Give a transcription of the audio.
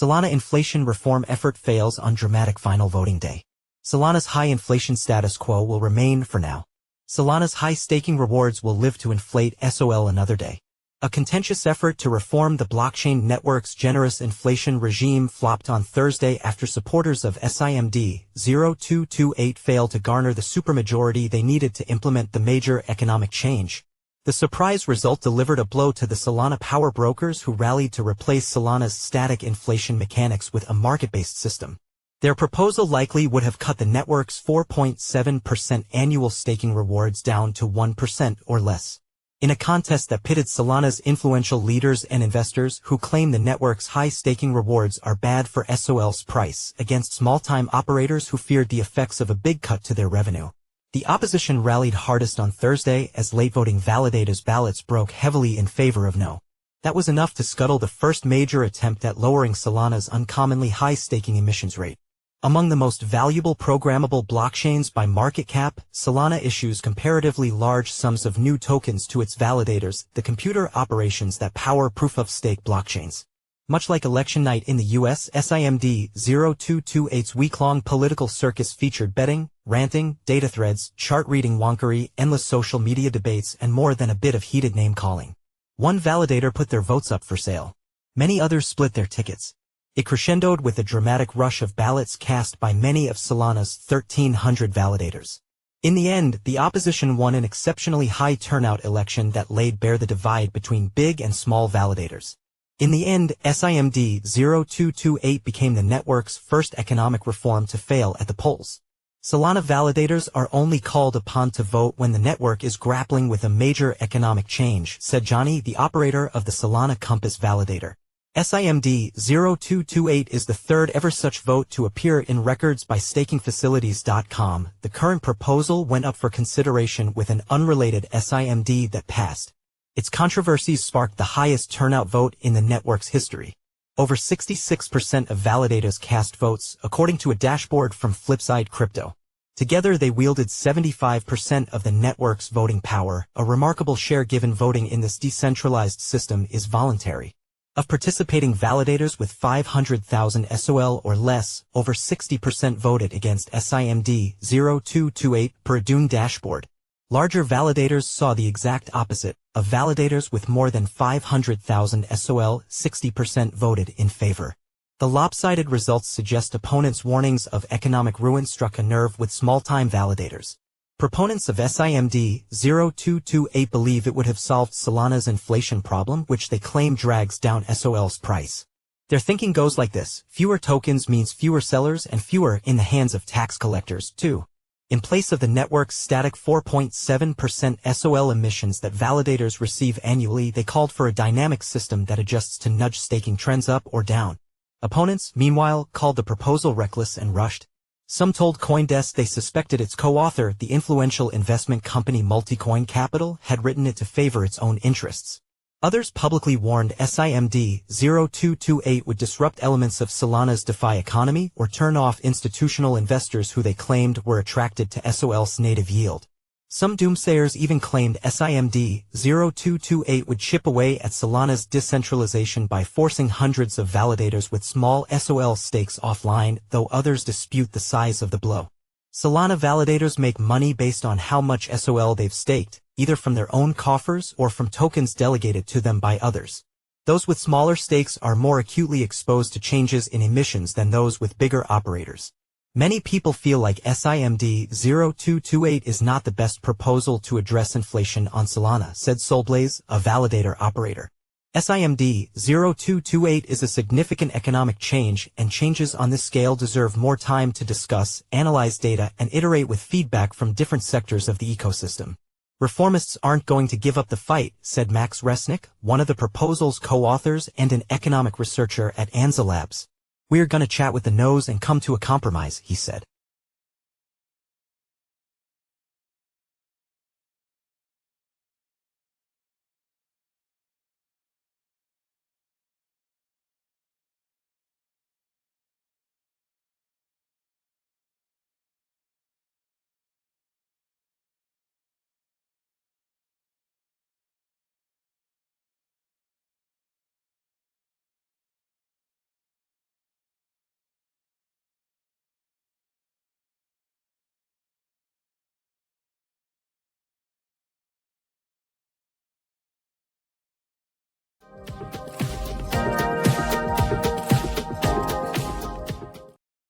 Solana inflation reform effort fails on dramatic final voting day. Solana's high inflation status quo will remain for now. Solana's high staking rewards will live to inflate SOL another day. A contentious effort to reform the blockchain network's generous inflation regime flopped on Thursday after supporters of SIMD 0228 failed to garner the supermajority they needed to implement the major economic change. The surprise result delivered a blow to the Solana power brokers who rallied to replace Solana's static inflation mechanics with a market-based system. Their proposal likely would have cut the network's 4.7% annual staking rewards down to 1% or less. In a contest that pitted Solana's influential leaders and investors who claim the network's high staking rewards are bad for SOL's price against small-time operators who feared the effects of a big cut to their revenue. The opposition rallied hardest on Thursday as late-voting validators' ballots broke heavily in favor of no. That was enough to scuttle the first major attempt at lowering Solana's uncommonly high staking emissions rate. Among the most valuable programmable blockchains by market cap, Solana issues comparatively large sums of new tokens to its validators, the computer operations that power proof-of-stake blockchains. Much like election night in the US, SIMD 0228's week-long political circus featured betting, ranting, data threads, chart-reading wonkery, endless social media debates, and more than a bit of heated name-calling. One validator put their votes up for sale. Many others split their tickets. It crescendoed with a dramatic rush of ballots cast by many of Solana's 1,300 validators. In the end, the opposition won an exceptionally high turnout election that laid bare the divide between big and small validators. In the end, SIMD 0228 became the network's first economic reform to fail at the polls. Solana validators are only called upon to vote when the network is grappling with a major economic change, said Johnny, the operator of the Solana Compass validator. SIMD 0228 is the third ever such vote to appear in records by stakingfacilities.com. The current proposal went up for consideration with an unrelated SIMD that passed. Its controversies sparked the highest turnout vote in the network's history. Over 66% of validators cast votes, according to a dashboard from Flipside Crypto. Together they wielded 75% of the network's voting power, a remarkable share given voting in this decentralized system is voluntary. Of participating validators with 500,000 SOL or less, over 60% voted against SIMD 0228 per Dune dashboard. Larger validators saw the exact opposite. Of validators with more than 500,000 SOL, 60% voted in favor. The lopsided results suggest opponents' warnings of economic ruin struck a nerve with small-time validators. Proponents of SIMD 0228 believe it would have solved Solana's inflation problem, which they claim drags down SOL's price. Their thinking goes like this: fewer tokens means fewer sellers and fewer in the hands of tax collectors, too. In place of the network's static 4.7% SOL emissions that validators receive annually, they called for a dynamic system that adjusts to nudge staking trends up or down. Opponents, meanwhile, called the proposal reckless and rushed. Some told CoinDesk they suspected its co-author, the influential investment company Multicoin Capital, had written it to favor its own interests. Others publicly warned SIMD 0228 would disrupt elements of Solana's DeFi economy or turn off institutional investors who they claimed were attracted to SOL's native yield. Some doomsayers even claimed SIMD 0228 would chip away at Solana's decentralization by forcing hundreds of validators with small SOL stakes offline, though others dispute the size of the blow. Solana validators make money based on how much SOL they've staked, either from their own coffers or from tokens delegated to them by others. Those with smaller stakes are more acutely exposed to changes in emissions than those with bigger operators. Many people feel like SIMD 0228 is not the best proposal to address inflation on Solana, said Solblaze, a validator operator. SIMD 0228 is a significant economic change, and changes on this scale deserve more time to discuss, analyze data, and iterate with feedback from different sectors of the ecosystem. Reformists aren't going to give up the fight, said Max Resnick, one of the proposal's co-authors and an economic researcher at Anza Labs. We're gonna chat with the no's and come to a compromise, he said.